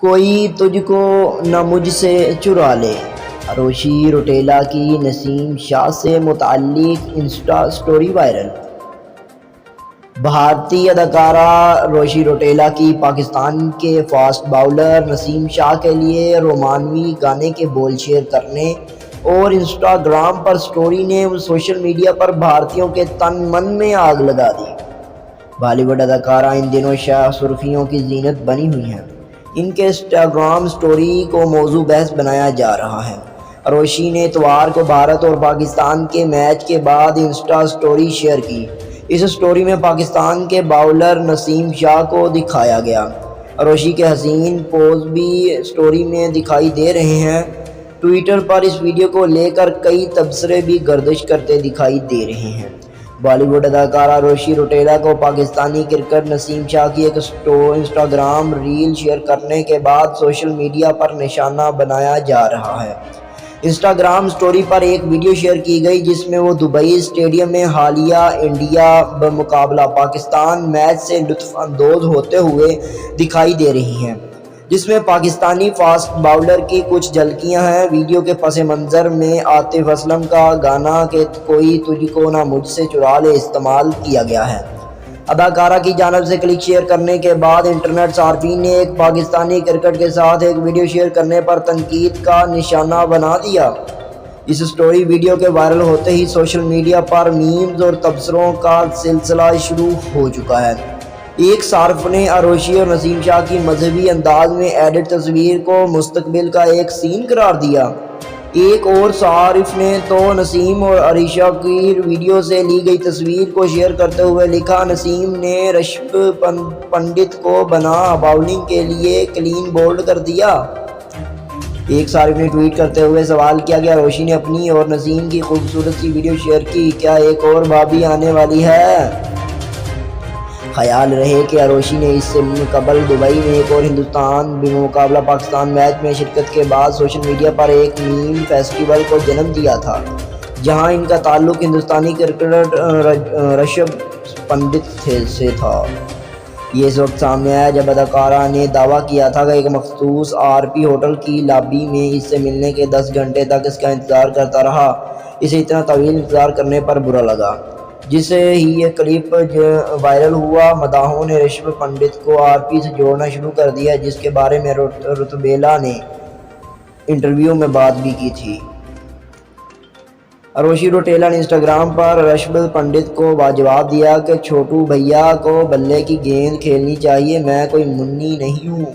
کوئی تجھ کو نہ مجھ سے چرا لے۔ اروشی روٹیلا کی نسیم شاہ سے متعلق انسٹا سٹوری وائرل۔ بھارتی اداکارہ اروشی روٹیلا کی پاکستان کے فاسٹ باؤلر نسیم شاہ کے لیے رومانوی گانے کے بول شیئر کرنے اور انسٹاگرام پر سٹوری نے سوشل میڈیا پر بھارتیوں کے تن من میں آگ لگا دی۔ بالی ووڈ اداکارہ ان دنوں شاہ سرخیوں کی زینت بنی ہوئی ہیں۔ ان کے انسٹاگرام سٹوری کو موضوع بحث بنایا جا رہا ہے۔ اروشی نے اتوار کو بھارت اور پاکستان کے میچ کے بعد انسٹا سٹوری شیئر کی۔ اس سٹوری میں پاکستان کے باؤلر نسیم شاہ کو دکھایا گیا۔ اروشی کے حسین پوز بھی سٹوری میں دکھائی دے رہے ہیں۔ ٹوئٹر پر اس ویڈیو کو لے کر کئی تبصرے بھی گردش کرتے دکھائی دے رہے ہیں۔ بالی ووڈ اداکارہ اروشی روٹیلا کو پاکستانی کرکٹر نسیم شاہ کی ایک انسٹاگرام ریل شیئر کرنے کے بعد سوشل میڈیا پر نشانہ بنایا جا رہا ہے۔ انسٹاگرام سٹوری پر ایک ویڈیو شیئر کی گئی جس میں وہ دبئی اسٹیڈیم میں حالیہ انڈیا بمقابلہ پاکستان میچ سے لطف اندوز ہوتے ہوئے دکھائی دے رہی ہیں، جس میں پاکستانی فاسٹ باؤلر کی کچھ جھلکیاں ہیں۔ ویڈیو کے پس منظر میں عاطف اسلم کا گانا کہ کوئی تجھ کو نہ مجھ سے چرا لے استعمال کیا گیا ہے۔ اداکارہ کی جانب سے کلک شیئر کرنے کے بعد انٹرنیٹ صارفین نے ایک پاکستانی کرکٹ کے ساتھ ایک ویڈیو شیئر کرنے پر تنقید کا نشانہ بنا دیا۔ اس سٹوری ویڈیو کے وائرل ہوتے ہی سوشل میڈیا پر میمز اور تبصروں کا سلسلہ شروع ہو چکا ہے۔ ایک صارف نے اروشی اور نسیم شاہ کی مذہبی انداز میں ایڈٹ تصویر کو مستقبل کا ایک سین قرار دیا۔ ایک اور صارف نے تو نسیم اور اریشا کی ویڈیو سے لی گئی تصویر کو شیئر کرتے ہوئے لکھا، نسیم نے رشبھ پنڈت کو بنا باؤلنگ کے لیے کلین بولڈ کر دیا۔ ایک صارف نے ٹویٹ کرتے ہوئے سوال کیا کہ اروشی نے اپنی اور نسیم کی خوبصورت سی ویڈیو شیئر کی، کیا ایک اور بھابھی آنے والی ہے؟ خیال رہے کہ اروشی نے اس سے قبل دبئی میں ایک اور ہندوستان بمقابلہ پاکستان میچ میں شرکت کے بعد سوشل میڈیا پر ایک میم فیسٹیول کو جنم دیا تھا، جہاں ان کا تعلق ہندوستانی کرکٹر رشبھ پنڈت سے تھا۔ یہ اس وقت سامنے آیا جب اداکارہ نے دعویٰ کیا تھا کہ ایک مخصوص RP ہوٹل کی لابی میں اس سے ملنے کے 10 گھنٹے تک اس کا انتظار کرتا رہا۔ اسے اتنا طویل انتظار کرنے پر برا لگا، جس سے ہی یہ کلپ وائرل ہوا۔ مداحوں نے رشبھ پنڈت کو RP سے جوڑنا شروع کر دیا، جس کے بارے میں روٹیلا نے انٹرویو میں بات بھی کی تھی۔ اروشی روٹیلا نے انسٹاگرام پر رشبھ پنڈت کو جواب دیا کہ چھوٹو بھیا کو بلے کی گیند کھیلنی چاہیے، میں کوئی منی نہیں ہوں۔